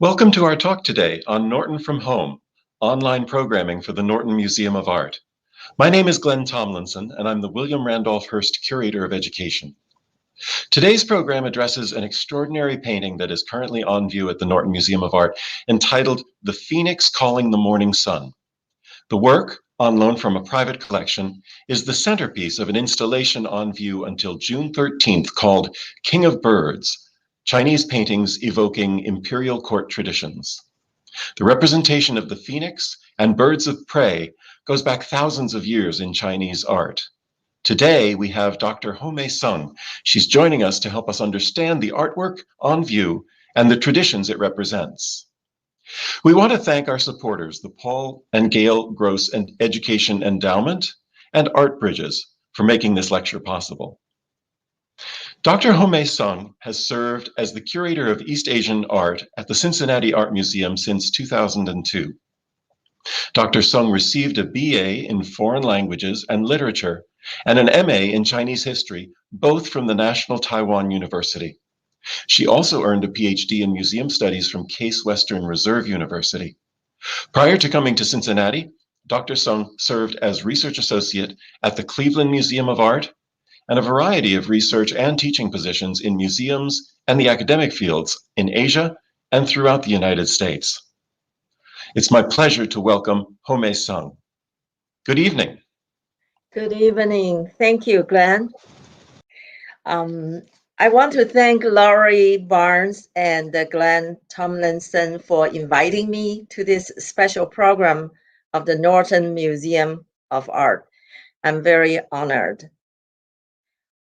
Welcome to our talk today on Norton from Home, online programming for the Norton Museum of Art. My name is Glenn Tomlinson, and I'm the William Randolph Hearst Curator of Education. Today's program addresses an extraordinary painting that is currently on view at the Norton Museum of Art, entitled The Phoenix Calling the Morning Sun. The work, on loan from a private collection, is the centerpiece of an installation on view until June 13th called King of Birds, Chinese paintings evoking imperial court traditions. The representation of the phoenix and birds of prey goes back thousands of years in Chinese art. Today, we have Dr. Homei Sung. She's joining us to help us understand the artwork on view and the traditions it represents. We want to thank our supporters, the Paul and Gail Gross Education Endowment and Art Bridges, for making this lecture possible. Dr. Homei Sung has served as the curator of East Asian art at the Cincinnati Art Museum since 2002. Dr. Sung received a BA in Foreign Languages and Literature and an MA in Chinese History, both from the National Taiwan University. She also earned a PhD in Museum Studies from Case Western Reserve University. Prior to coming to Cincinnati, Dr. Sung served as research associate at the Cleveland Museum of Art and a variety of research and teaching positions in museums and the academic fields in Asia and throughout the United States. It's my pleasure to welcome Homei Sung. Good evening. Good evening. Thank you, Glenn. I want to thank Laurie Barnes and Glenn Tomlinson for inviting me to this special program of the Norton Museum of Art. I'm very honored.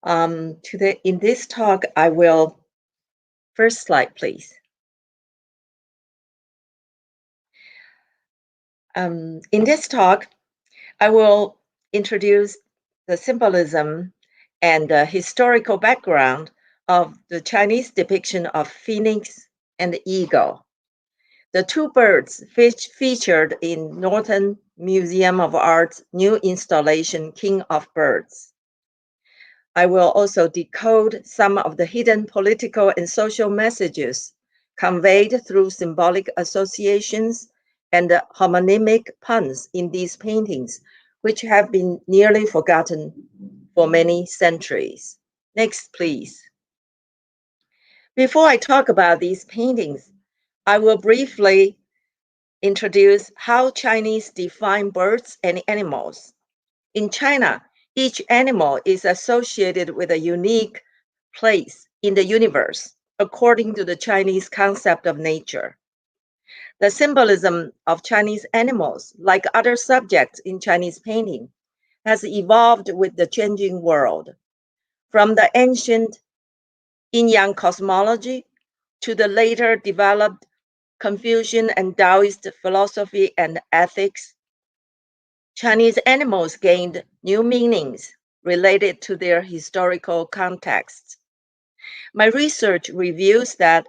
In this talk, I will, first slide, please. In this talk, I will introduce the symbolism and the historical background of the Chinese depiction of phoenix and eagle, the two birds featured in Norton Museum of Art's new installation, King of Birds. I will also decode some of the hidden political and social messages conveyed through symbolic associations and homonymic puns in these paintings, which have been nearly forgotten for many centuries. Next, please. Before I talk about these paintings, I will briefly introduce how Chinese define birds and animals. In China, each animal is associated with a unique place in the universe, according to the Chinese concept of nature. The symbolism of Chinese animals, like other subjects in Chinese painting, has evolved with the changing world. From the ancient yin-yang cosmology to the later developed Confucian and Daoist philosophy and ethics, Chinese animals gained new meanings related to their historical contexts. My research reveals that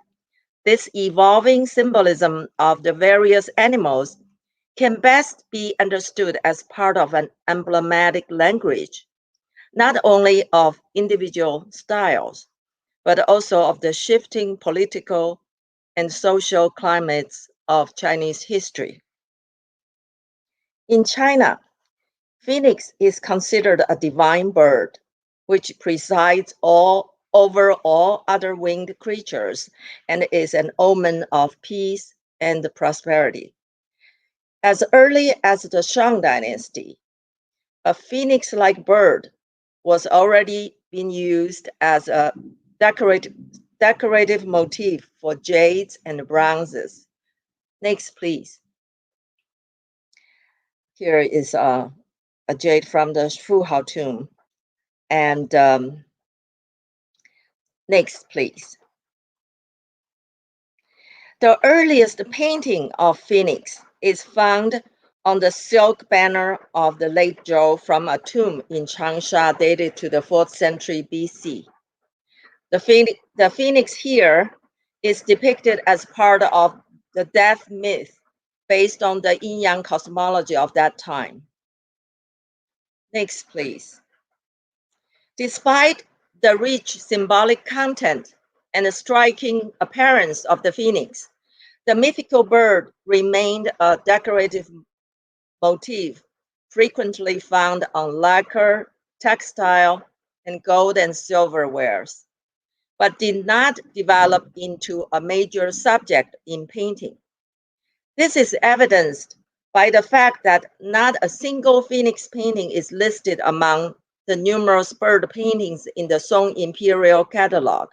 this evolving symbolism of the various animals can best be understood as part of an emblematic language, not only of individual styles, but also of the shifting political and social climates of Chinese history. In China, phoenix is considered a divine bird, which presides over all other winged creatures and is an omen of peace and prosperity. As early as the Shang Dynasty, a phoenix-like bird was already being used as a decorative motif for jades and bronzes. Next, please. Here is a jade from the Fuhao tomb. And next, please. The earliest painting of phoenix is found on the silk banner of the late Zhou from a tomb in Changsha dated to the 4th century BC. The phoenix here is depicted as part of the death myth based on the yin-yang cosmology of that time. Next, please. Despite the rich symbolic content and the striking appearance of the phoenix, The mythical bird remained a decorative motif frequently found on lacquer, textile, and gold and silverwares, but did not develop into a major subject in painting. This is evidenced by the fact that not a single phoenix painting is listed among the numerous bird paintings in the Song Imperial Catalog,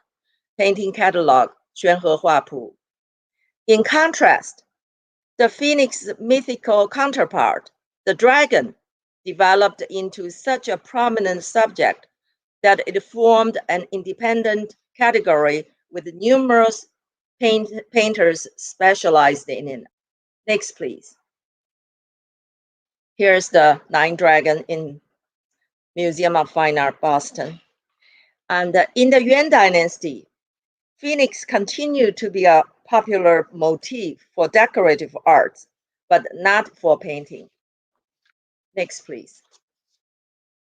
painting catalog, 宣和画谱. In contrast, the phoenix mythical counterpart, the dragon, developed into such a prominent subject that it formed an independent category with numerous painters specialized in it. Next, please. Here's the Nine Dragon in Museum of Fine Art, Boston. And in the Yuan Dynasty, phoenix continued to be a popular motif for decorative arts, but not for painting. Next, please.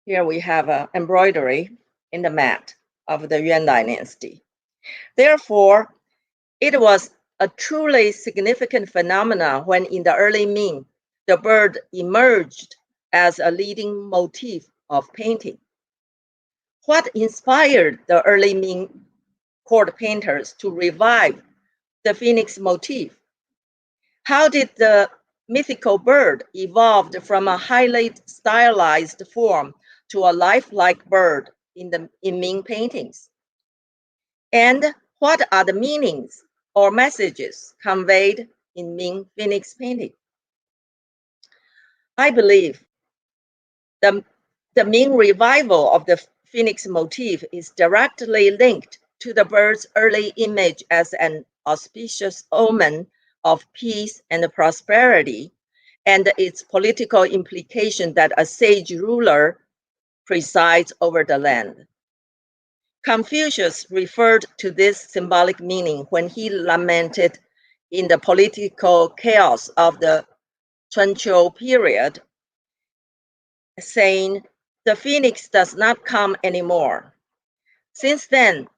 Here we have an embroidery in the mat of the Yuan Dynasty. Therefore, it was a truly significant phenomenon when in the early Ming, the bird emerged as a leading motif of painting. What inspired the early Ming court painters to revive the phoenix motif? How did the mythical bird evolve from a highly stylized form to a lifelike bird in Ming paintings? And what are the meanings or messages conveyed in Ming phoenix painting? I believe the Ming revival of the phoenix motif is directly linked to the bird's early image as an auspicious omen of peace and prosperity, and its political implication that a sage ruler presides over the land. Confucius referred to this symbolic meaning when he lamented in the political chaos of the Chunqiu period, saying, "The phoenix does not come anymore." Since then,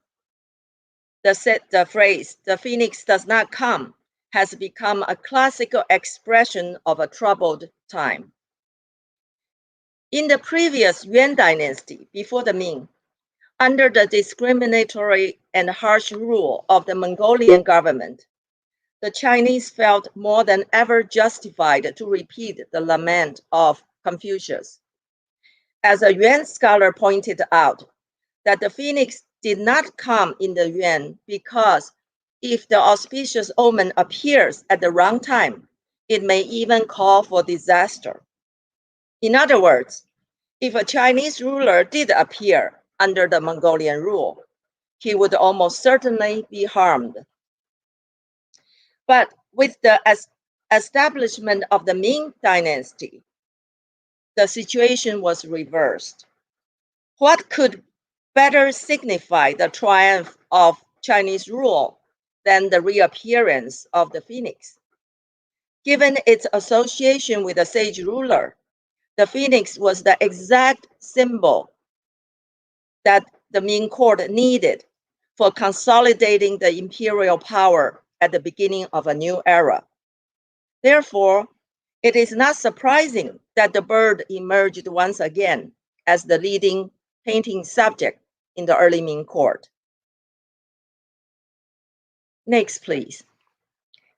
the phrase, "the phoenix does not come," has become a classical expression of a troubled time. In the previous Yuan Dynasty, before the Ming, under the discriminatory and harsh rule of the Mongolian government, the Chinese felt more than ever justified to repeat the lament of Confucius. As a Yuan scholar pointed out, that the phoenix did not come in the Yuan because if the auspicious omen appears at the wrong time, it may even call for disaster. In other words, if a Chinese ruler did appear under the Mongolian rule, he would almost certainly be harmed. But with the establishment of the Ming Dynasty, the situation was reversed. What could better signify the triumph of Chinese rule than the reappearance of the phoenix? Given its association with a sage ruler, the phoenix was the exact symbol that the Ming court needed for consolidating the imperial power at the beginning of a new era. Therefore, it is not surprising that the bird emerged once again as the leading painting subject in the early Ming court. Next, please.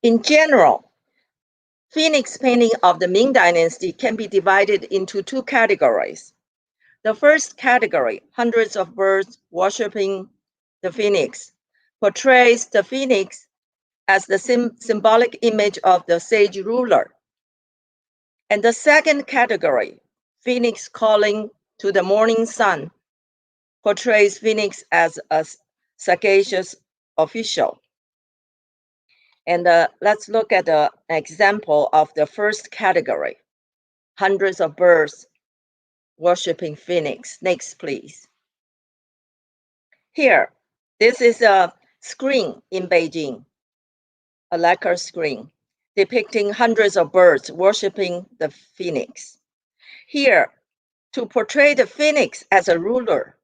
In general, phoenix painting of the Ming Dynasty can be divided into two categories. The first category, hundreds of birds worshiping the phoenix, portrays the phoenix as the symbolic image of the sage ruler. And the second category, phoenix calling to the morning sun, portrays phoenix as a sagacious official. And let's look at an example of the first category, hundreds of birds worshiping phoenix. Next, please. Here, this is a screen in Beijing, a lacquer screen depicting hundreds of birds worshiping the phoenix. Here, to portray the phoenix as a ruler,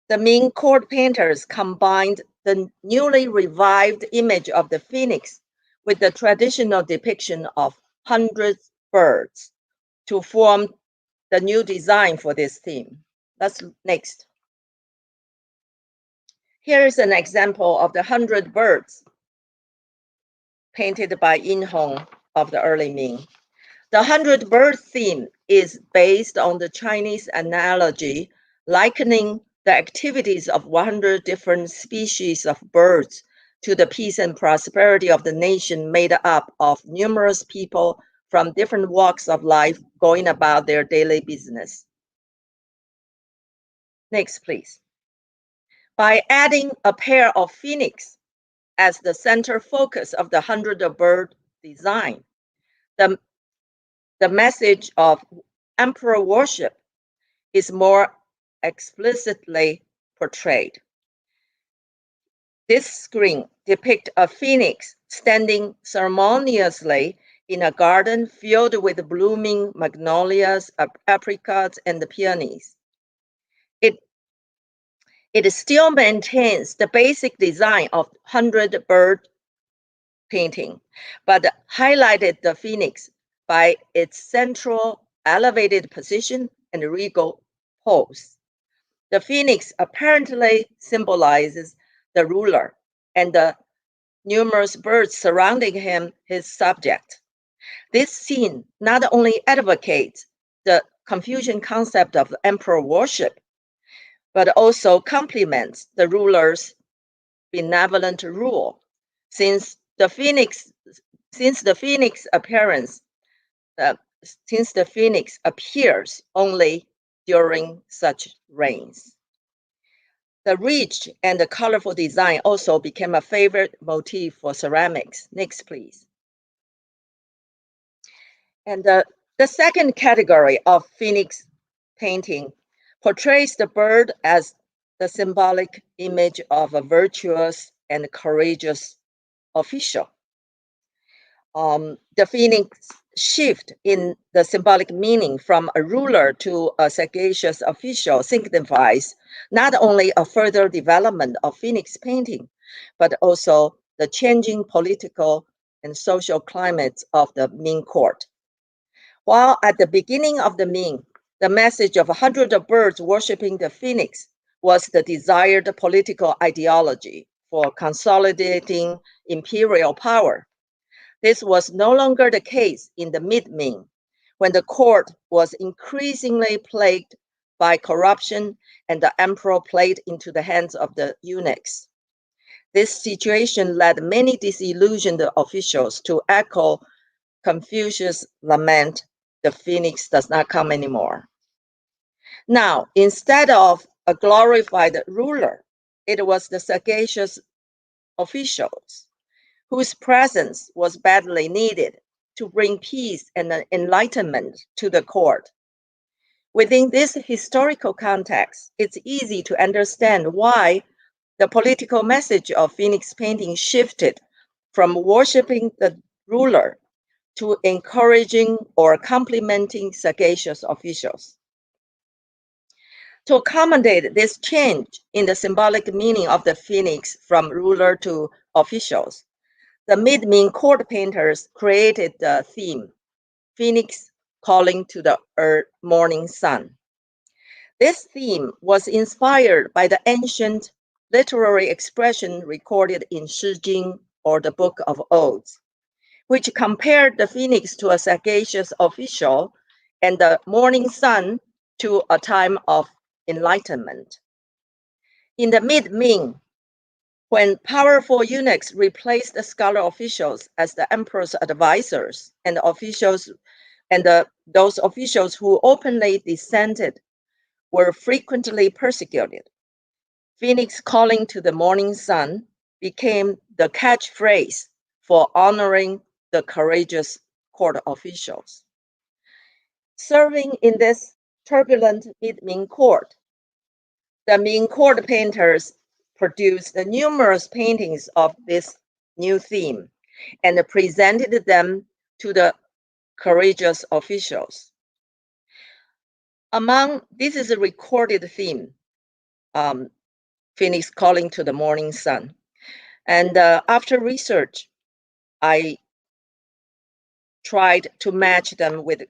the Ming court painters combined the newly revived image of the phoenix with the traditional depiction of 100 birds to form the new design for this theme. Let's next. Here is an example of the 100 birds painted by Yin Hong of the early Ming. The 100 bird theme is based on the Chinese analogy likening the activities of 100 different species of birds to the peace and prosperity of the nation made up of numerous people from different walks of life going about their daily business. Next, please. By adding a pair of phoenix as the center focus of the 100 bird design, the message of emperor worship is more explicitly portrayed. This screen depicts a phoenix standing ceremoniously in a garden filled with blooming magnolias, apricots, and peonies. It still maintains the basic design of 100 bird painting, but highlighted the phoenix by its central elevated position and regal pose. The phoenix apparently symbolizes the ruler, and the numerous birds surrounding him his subject. This scene not only advocates the Confucian concept of emperor worship, but also complements the ruler's benevolent rule, since the phoenix appears only during such reigns. The rich and the colorful design also became a favorite motif for ceramics. Next, please. And the second category of phoenix painting portrays the bird as the symbolic image of a virtuous and courageous official. The phoenix shift in the symbolic meaning from a ruler to a sagacious official signifies not only a further development of phoenix painting, but also the changing political and social climates of the Ming court. While at the beginning of the Ming, the message of 100 birds worshiping the phoenix was the desired political ideology for consolidating imperial power. This was no longer the case in the mid-Ming, when the court was increasingly plagued by corruption and the emperor played into the hands of the eunuchs. This situation led many disillusioned officials to echo Confucius' lament, "The phoenix does not come anymore." Now, instead of a glorified ruler, it was the sagacious officials whose presence was badly needed to bring peace and enlightenment to the court. Within this historical context, it's easy to understand why the political message of phoenix painting shifted from worshiping the ruler to encouraging or complimenting sagacious officials. To accommodate this change in the symbolic meaning of the phoenix from ruler to officials, the mid-Ming court painters created the theme, Phoenix calling to the morning sun. This theme was inspired by the ancient literary expression recorded in Shi Jing, or the Book of Odes, which compared the phoenix to a sagacious official and the morning sun to a time of enlightenment. In the mid-Ming, when powerful eunuchs replaced the scholar officials as the emperor's advisors, and those officials who openly dissented were frequently persecuted, Phoenix calling to the morning sun became the catchphrase for honoring the courageous court officials. Serving in this turbulent mid-Ming court, the Ming court painters produced numerous paintings of this new theme and presented them to the courageous officials. This is a recorded theme, Phoenix calling to the morning sun. And after research, I tried to match them with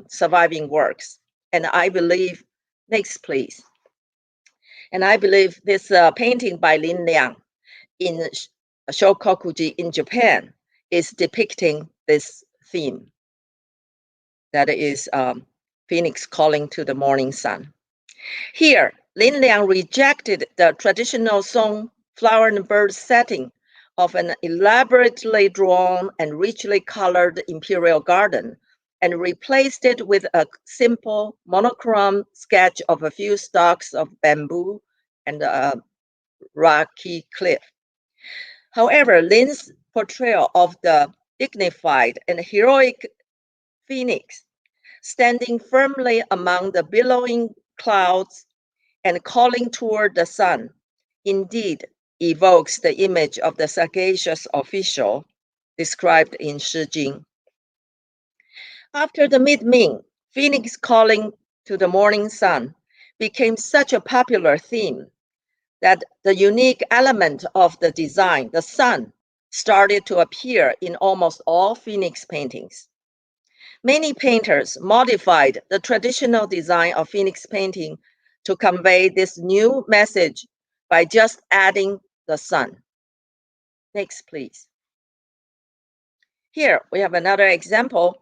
surviving works. And I believe, next please. And I believe this painting by Lin Liang in Shokokuji in Japan is depicting this theme. That is Phoenix calling to the morning sun. Here, Lin Liang rejected the traditional song flower and bird setting of an elaborately drawn and richly colored imperial garden and replaced it with a simple monochrome sketch of a few stalks of bamboo and a rocky cliff. However, Lin's portrayal of the dignified and heroic phoenix standing firmly among the billowing clouds and calling toward the sun indeed evokes the image of the sagacious official described in Shi Jing. After the mid-Ming, Phoenix calling to the morning sun became such a popular theme that the unique element of the design, the sun, started to appear in almost all Phoenix paintings. Many painters modified the traditional design of Phoenix painting to convey this new message by just adding the sun. Next, please. Here we have another example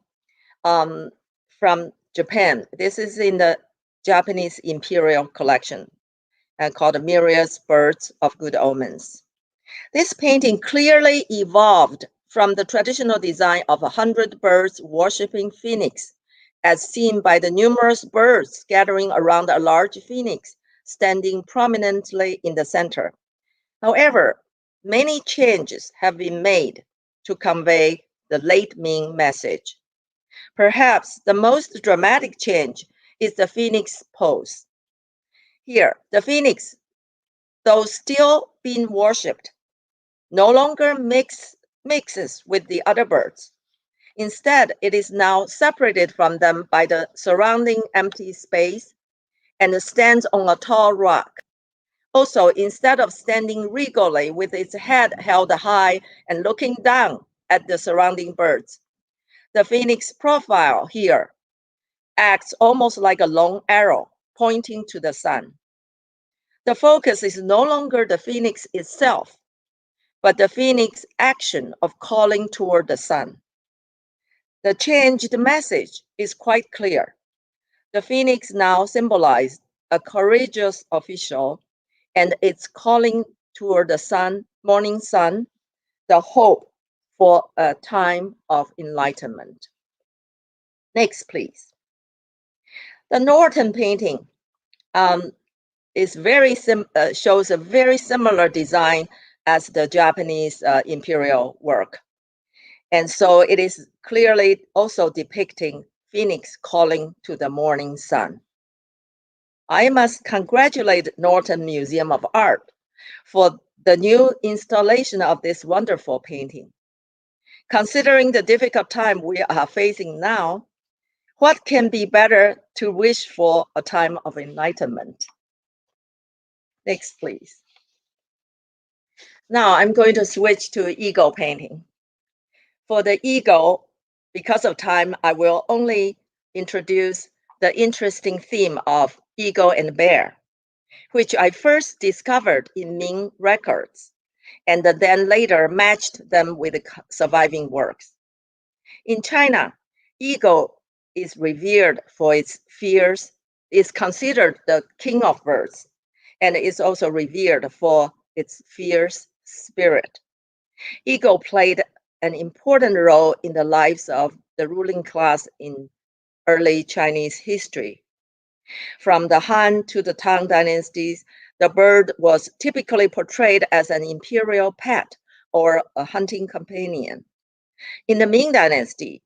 from Japan. This is in the Japanese Imperial Collection called Myria's Birds of Good Omens. This painting clearly evolved from the traditional design of 100 birds worshipping Phoenix, as seen by the numerous birds gathering around a large phoenix standing prominently in the center. However, many changes have been made to convey the late Ming message. Perhaps the most dramatic change is the phoenix pose. Here, the phoenix, though still being worshipped, no longer mixes with the other birds. Instead, it is now separated from them by the surrounding empty space and stands on a tall rock. Also, instead of standing regally with its head held high and looking down at the surrounding birds, the phoenix profile here acts almost like a long arrow pointing to the sun. The focus is no longer the phoenix itself, but the phoenix action of calling toward the sun. The changed message is quite clear. The phoenix now symbolizes a courageous official and its calling toward the sun, morning sun, the hope for a time of enlightenment. Next, please. The Norton painting shows a very similar design as the Japanese imperial work. And so it is clearly also depicting Phoenix calling to the morning sun. I must congratulate Norton Museum of Art for the new installation of this wonderful painting. Considering the difficult time we are facing now, what can be better to wish for a time of enlightenment? Next, please. Now I'm going to switch to eagle painting. For the eagle, because of time, I will only introduce the interesting theme of eagle and bear, which I first discovered in Ming records, and then later matched them with surviving works. In China, eagle is revered for its fierce, is considered the king of birds, and is also revered for its fierce spirit. Eagle played an important role in the lives of the ruling class in early Chinese history. From the Han to the Tang dynasties, the bird was typically portrayed as an imperial pet or a hunting companion. In the Ming dynasty,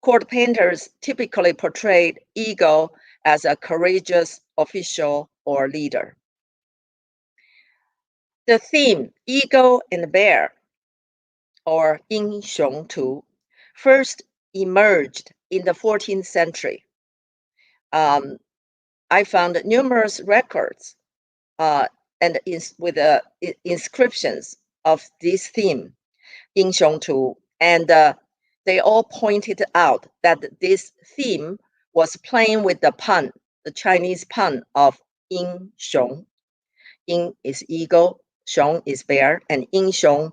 court painters typically portrayed eagle as a courageous official or leader. The theme, eagle and bear, or 英雄图, first emerged in the 14th century. I found numerous records with inscriptions of this theme, 英雄图, And they all pointed out that this theme was playing with the pun, the Chinese pun of yin xiong. Yin is eagle, xiong is bear, and yin xiong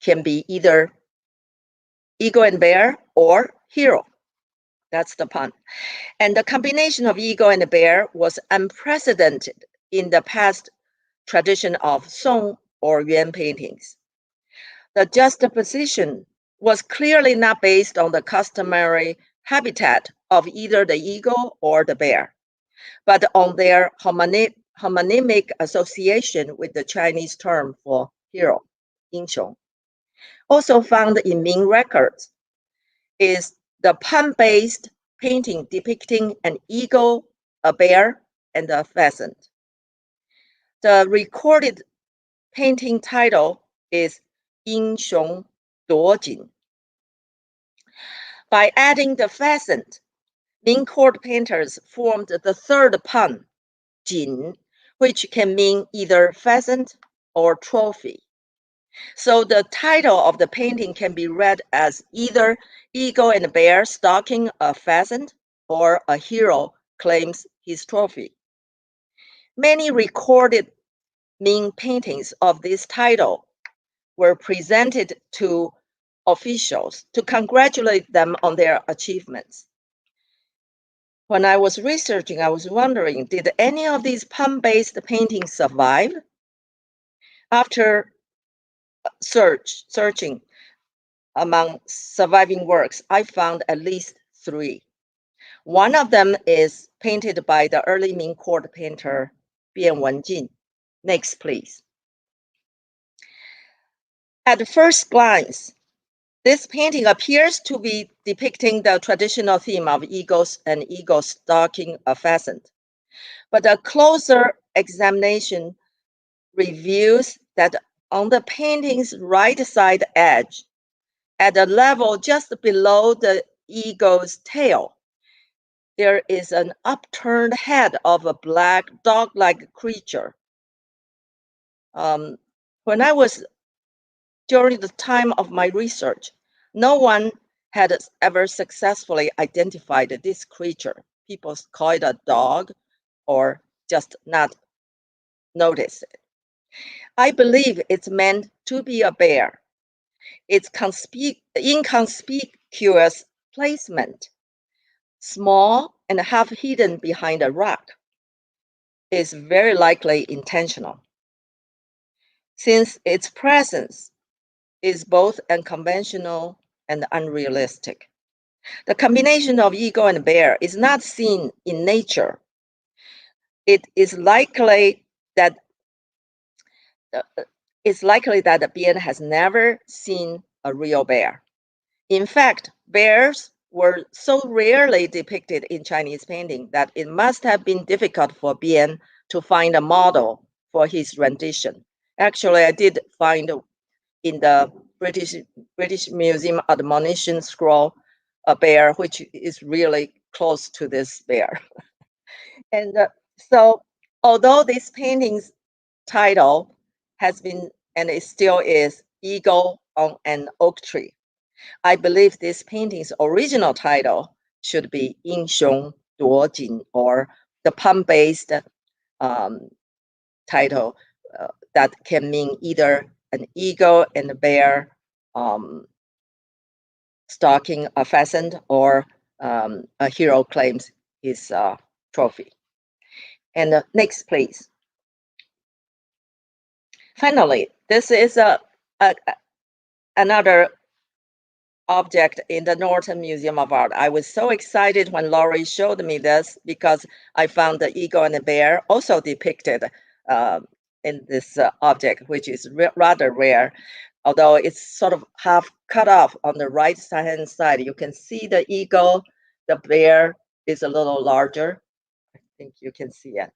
can be either eagle and bear or hero. That's the pun. And the combination of eagle and bear was unprecedented in the past tradition of Song or Yuan paintings. The juxtaposition was clearly not based on the customary habitat of either the eagle or the bear, but on their homonymic association with the Chinese term for hero, 英雄. Also found in Ming records is the pun-based painting depicting an eagle, a bear, and a pheasant. The recorded painting title is 英雄夺锦. By adding the pheasant, Ming court painters formed the third pun, 锦, which can mean either pheasant or trophy. So the title of the painting can be read as either eagle and bear stalking a pheasant or a hero claims his trophy. Many recorded Ming paintings of this title were presented to officials to congratulate them on their achievements. When I was researching, I was wondering, did any of these pun-based paintings survive? After searching among surviving works, I found at least 3. One of them is painted by the early Ming court painter Bian Wenjin. Next, please. At first glance, this painting appears to be depicting the traditional theme of eagles and eagles stalking a pheasant. But a closer examination reveals that on the painting's right side edge, at a level just below the eagle's tail, there is an upturned head of a black dog-like creature. During the time of my research, no one had ever successfully identified this creature. People call it a dog or just not notice it. I believe it's meant to be a bear. Its inconspicuous placement, small and half hidden behind a rock, is very likely intentional, since its presence is both unconventional and unrealistic. The combination of eagle and bear is not seen in nature. It is likely that the Bian has never seen a real bear. In fact, bears were so rarely depicted in Chinese painting that it must have been difficult for Bian to find a model for his rendition. Actually, I did find in the British Museum admonition scroll a bear, which is really close to this bear. And so, although this painting's title has been, and it still is, Eagle on an Oak Tree, I believe this painting's original title should be 英雄夺锦, or the pun-based title that can mean either an eagle and a bear stalking a pheasant, or a hero claims his trophy. And next, please. Finally, this is another object in the Norton Museum of Art. I was so excited when Laurie showed me this because I found the eagle and the bear also depicted in this object, which is rather rare. Although it's sort of half cut off on the right hand side. You can see the eagle, the bear is a little larger. I think you can see it.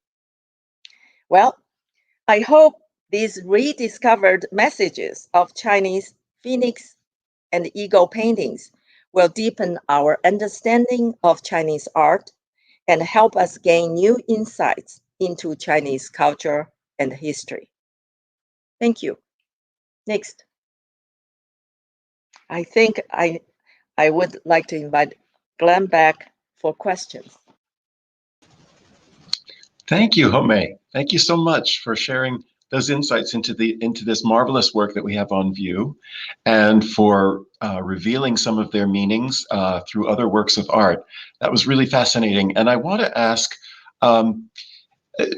Well, I hope these rediscovered messages of Chinese phoenix and eagle paintings will deepen our understanding of Chinese art and help us gain new insights into Chinese culture and history. Thank you. Next. I think I would like to invite Glenn back for questions. Thank you, Home. Thank you so much for sharing those insights into this marvelous work that we have on view, and for revealing some of their meanings through other works of art. That was really fascinating. And I want to ask,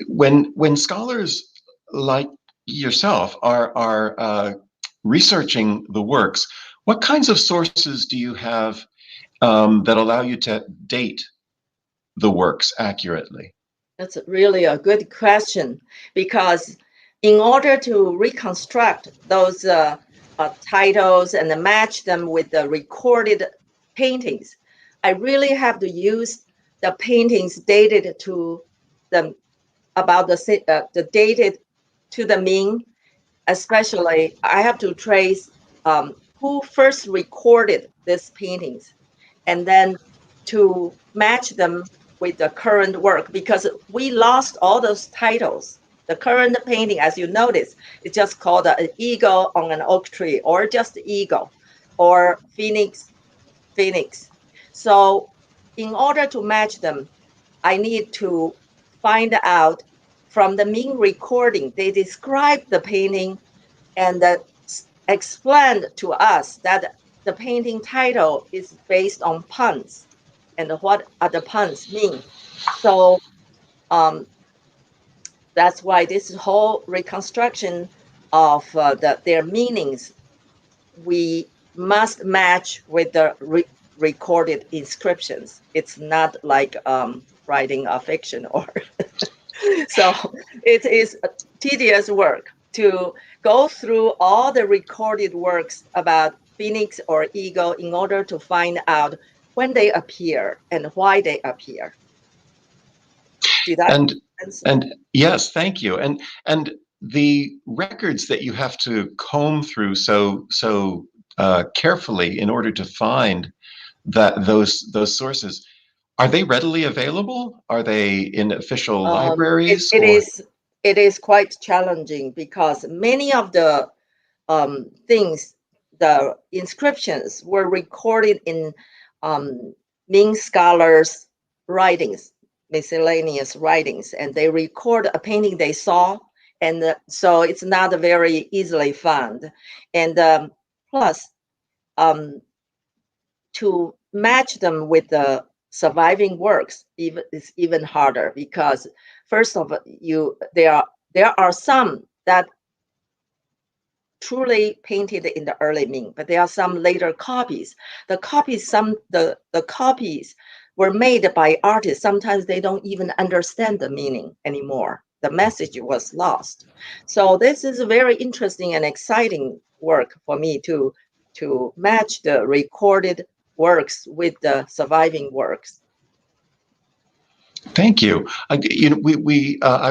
when scholars like yourself are researching the works, what kinds of sources do you have that allow you to date the works accurately? That's really a good question, because in order to reconstruct those titles and match them with the recorded paintings, I really have to use the paintings dated to the dated to the Ming. Especially, I have to trace who first recorded these paintings, and then to match them with the current work, because we lost all those titles. The current painting, as you notice, is just called an eagle on an oak tree, or just eagle, or phoenix. So in order to match them, I need to find out from the Ming recording. They describe the painting and explained to us that the painting title is based on puns, and what are the puns mean. So that's why this whole reconstruction of their meanings, we must match with the recorded inscriptions. It's not like writing a fiction or so it is a tedious work to go through all the recorded works about phoenix or eagle in order to find out when they appear and why they appear. Did that answer? And yes, thank you. And the records that you have to comb through so carefully in order to find those sources, are they readily available? Are they in official libraries? It is quite challenging, because many of the things, the inscriptions, were recorded in Ming scholars' writings, miscellaneous writings, and they record a painting they saw, and so it's not very easily found. And plus, to match them with the surviving works is even harder, because first of all, there are some that truly painted in the early Ming, but there are some later copies. The copies were made by artists. Sometimes they don't even understand the meaning anymore. The message was lost. So this is a very interesting and exciting work for me to match the recorded works with the surviving works. Thank you. I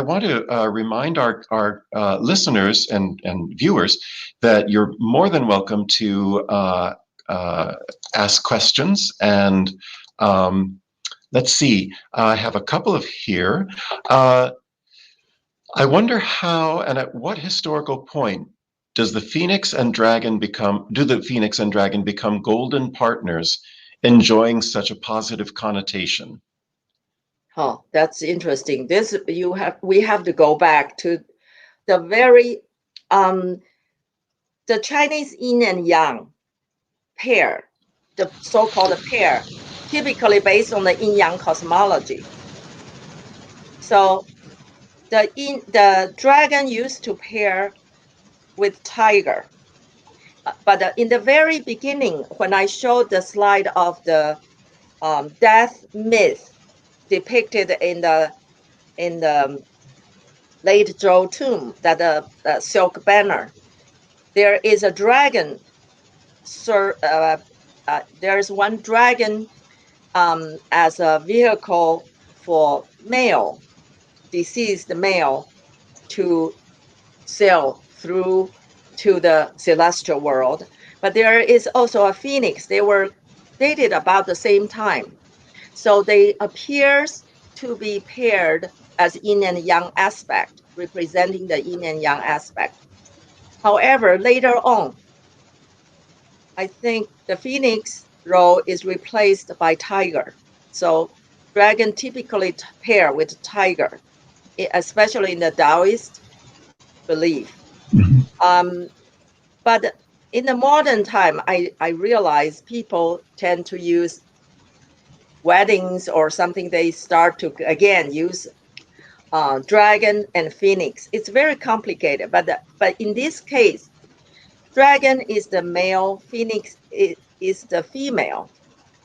want to remind our listeners and viewers that you're more than welcome to ask questions. And let's see, I have a couple of here. I wonder how and at what historical point do the phoenix and dragon become golden partners, enjoying such a positive connotation? Oh, that's interesting. We have to go back to the very the Chinese yin and yang pair, the so-called pair, typically based on the yin-yang cosmology. So the dragon used to pair with tiger. But in the very beginning, when I showed the slide of the death myth depicted in the late Zhou tomb, that the silk banner, there is a dragon. There's one dragon as a vehicle for male, deceased male, to sail through to the celestial world. But there is also a phoenix. They were dated about the same time. So they appears to be paired as yin and yang aspect, representing the yin and yang aspect. However, later on, I think the phoenix role is replaced by tiger. So dragon typically pair with tiger, especially in the Daoist belief. But in the modern time, I realize people tend to use weddings or something. They start to again use dragon and phoenix. It's very complicated, but in this case, dragon is the male, phoenix is the female.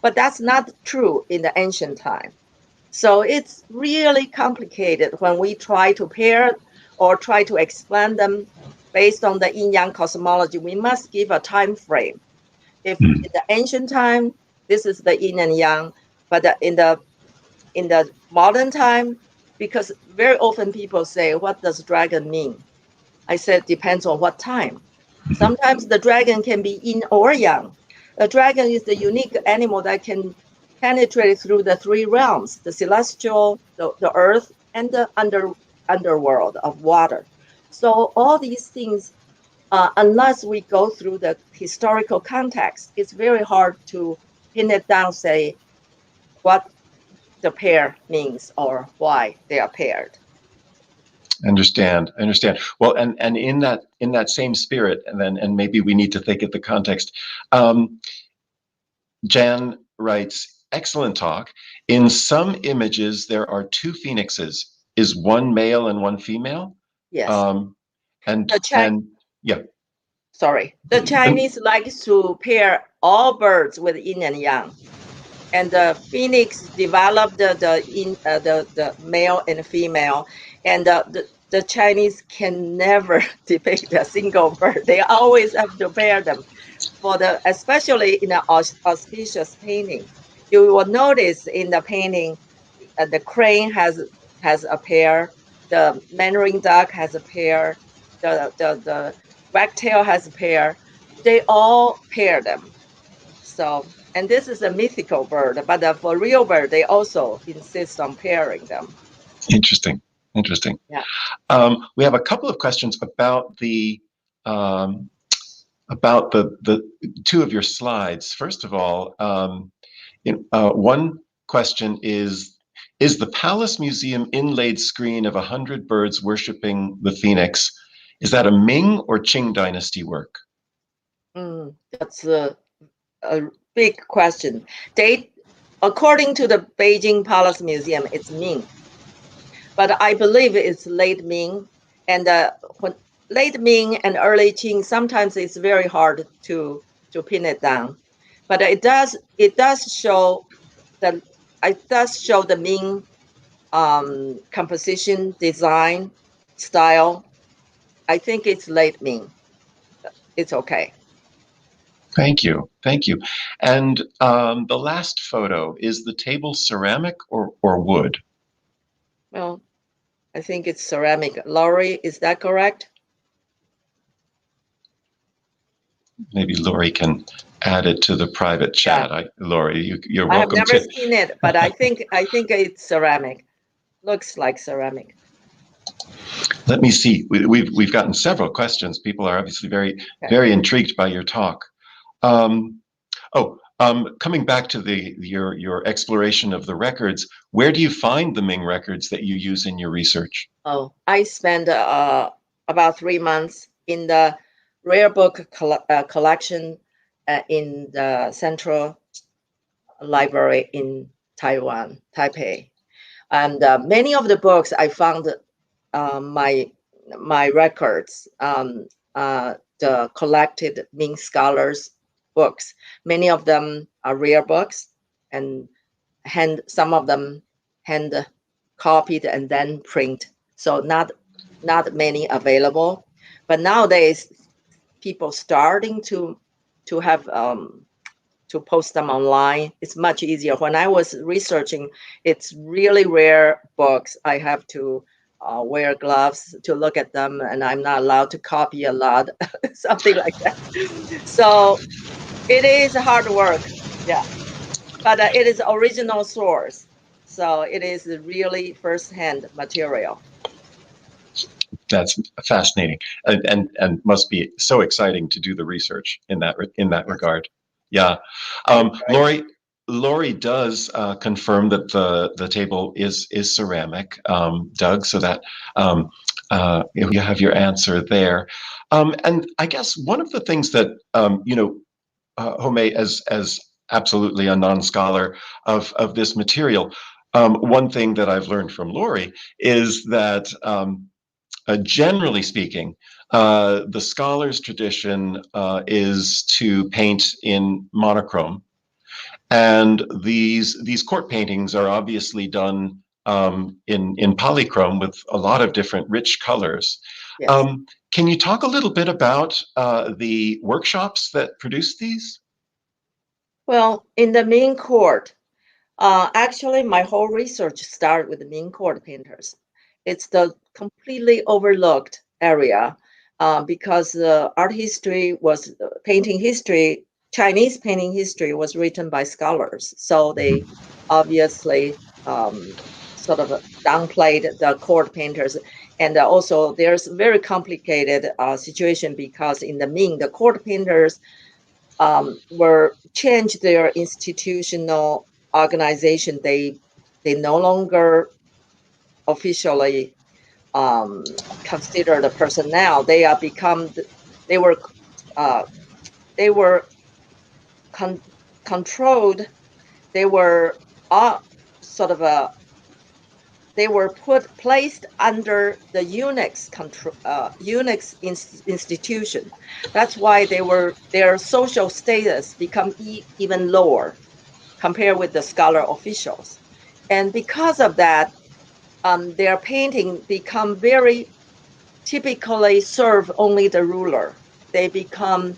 But that's not true in the ancient time. So it's really complicated when we try to pair or try to explain them based on the yin-yang cosmology. We must give a time frame. If in the ancient time, this is the yin and yang, but in the modern time, because very often people say, what does dragon mean? I said, depends on what time. Sometimes the dragon can be yin or yang. A dragon is the unique animal that can penetrate through the three realms, the celestial, the earth, and the underworld of water. So all these things, unless we go through the historical context, it's very hard to pin it down, say what the pair means or why they are paired. Understand. Well, and in that same spirit, and maybe we need to think of the context. Jan writes, excellent talk. In some images, there are two phoenixes. Is one male and one female? Yes. And yeah. Sorry, the Chinese likes to pair all birds with yin and yang, and the phoenix developed the male and female, and the Chinese can never depict a single bird. They always have to pair them. Especially in an auspicious painting, you will notice in the painting, the crane has a pair, the Mandarin duck has a pair, the wagtail has a pair. They all pair them. So, and this is a mythical bird, but for real bird, they also insist on pairing them. Interesting. Yeah. We have a couple of questions about the two of your slides. First of all, one question is the Palace Museum inlaid screen of 100 birds worshiping the phoenix, is that a Ming or Qing dynasty work? That's a big question. According to the Beijing Palace Museum, it's Ming. But I believe it's late Ming. And when late Ming and early Qing, sometimes it's very hard to pin it down. But it does show the Ming composition, design, style. I think it's late Ming. It's okay. Thank you. And the last photo, is the table ceramic or wood? Well, I think it's ceramic. Laurie, is that correct? Maybe Laurie can add it to the private chat. Yeah. Laurie, you're welcome. I have never seen it, but I think it's ceramic. Looks like ceramic. Let me see. We've gotten several questions. People are obviously very intrigued by your talk. Coming back to your exploration of the records, where do you find the Ming records that you use in your research? Oh, I spent about 3 months in the rare book collection in the Central Library in Taiwan, Taipei. And many of the books I found my records, the collected Ming scholars books. Many of them are rare books, and some of them hand copied and then print. So not many available. But nowadays, people starting to have to post them online. It's much easier. When I was researching, it's really rare books. I have to wear gloves to look at them, and I'm not allowed to copy a lot, something like that. So it is hard work, yeah. But it is original source, so it is really first-hand material. That's fascinating, and must be so exciting to do the research in that regard. Yeah, Lori does confirm that the table is ceramic, Doug. So that you have your answer there. And I guess one of the things that Home, as absolutely a non-scholar of this material, one thing that I've learned from Lori is that generally speaking, the scholar's tradition is to paint in monochrome, and these court paintings are obviously done in polychrome with a lot of different rich colors. Yes. Can you talk a little bit about the workshops that produce these? Well, in the Ming court, actually, my whole research started with the Ming court painters. It's the completely overlooked area because the art history was painting history, Chinese painting history was written by scholars. So they obviously sort of downplayed the court painters. And also, there's a very complicated situation because in the Ming, the court painters were changed their institutional organization. They no longer officially consider the personnel. They are become they were they were controlled. They were sort of a they were placed under the eunuchs control eunuchs institution. That's why their social status become even lower compared with the scholar officials, and because of that, their painting become very typically serve only the ruler. They become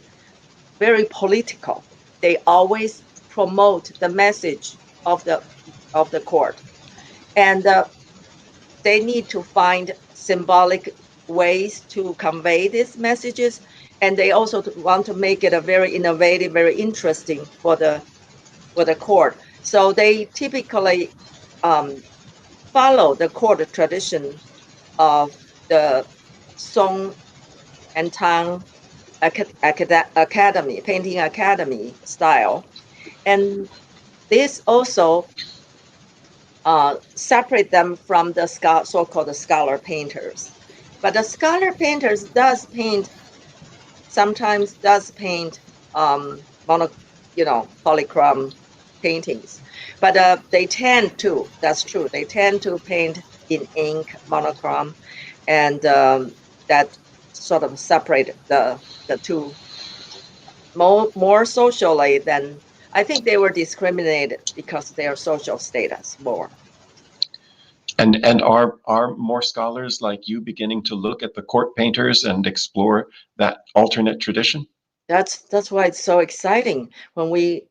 very political. They always promote the message of the court, and they need to find symbolic ways to convey these messages, and they also want to make it a very innovative, very interesting for the court. So they typically follow the court tradition of the Song and Tang academy, painting academy style, and this also separate them from the so-called scholar painters. But the scholar painters sometimes does paint polychrome paintings. But they tend to, that's true, they tend to paint in ink, monochrome, and that sort of separate the two more socially than, I think they were discriminated because of their social status more. And are more scholars like you beginning to look at the court painters and explore that alternate tradition? That's why it's so exciting when we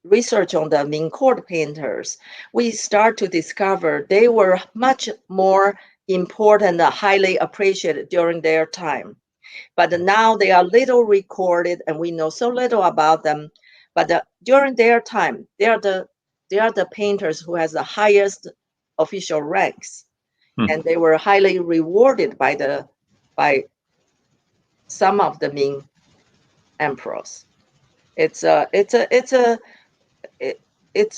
research on the Ming court painters, we start to discover they were much more important, highly appreciated during their time. But now they are little recorded, and we know so little about them. But during their time, they are the painters who has the highest official ranks, and they were highly rewarded by some of the Ming emperors. It's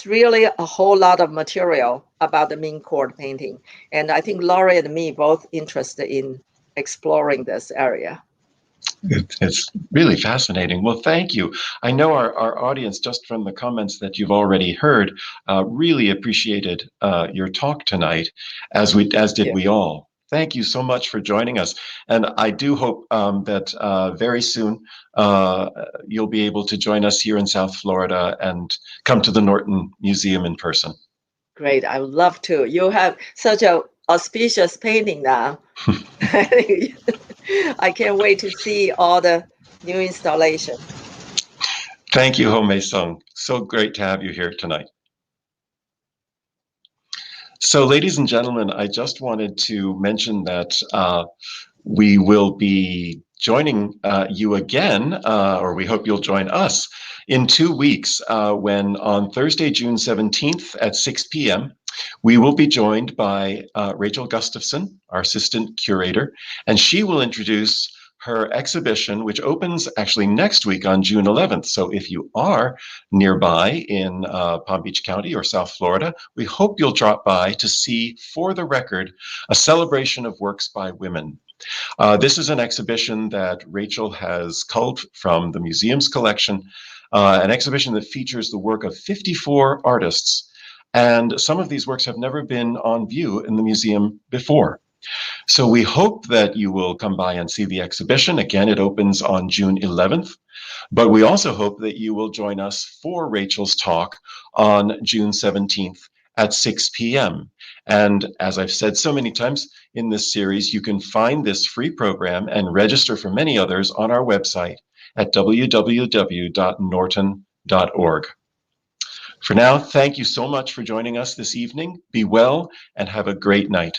really a whole lot of material about the Ming court painting, and I think Laurie and me both interested in exploring this area. It's really fascinating. Well, thank you. I know our audience, just from the comments that you've already heard, really appreciated your talk tonight, as did we all. Thank you so much for joining us. And I do hope that very soon you'll be able to join us here in South Florida and come to the Norton Museum in person. Great. I would love to. You have such an auspicious painting now. I can't wait to see all the new installation. Thank you, Home Sung. So great to have you here tonight. So, ladies and gentlemen, I just wanted to mention that we will be joining you again, or we hope you'll join us in 2 weeks when on Thursday, June 17th at 6 p.m., We will be joined by Rachel Gustafson, our assistant curator, and she will introduce her exhibition, which opens actually next week on June 11th. So if you are nearby in Palm Beach County or South Florida, we hope you'll drop by to see, For the Record, a celebration of works by women. This is an exhibition that Rachel has culled from the museum's collection, an exhibition that features the work of 54 artists. And some of these works have never been on view in the museum before. So we hope that you will come by and see the exhibition. Again, it opens on June 11th. But we also hope that you will join us for Rachel's talk on June 17th at 6 p.m. And as I've said so many times in this series, you can find this free program and register for many others on our website at www.norton.org. For now, thank you so much for joining us this evening. Be well and have a great night.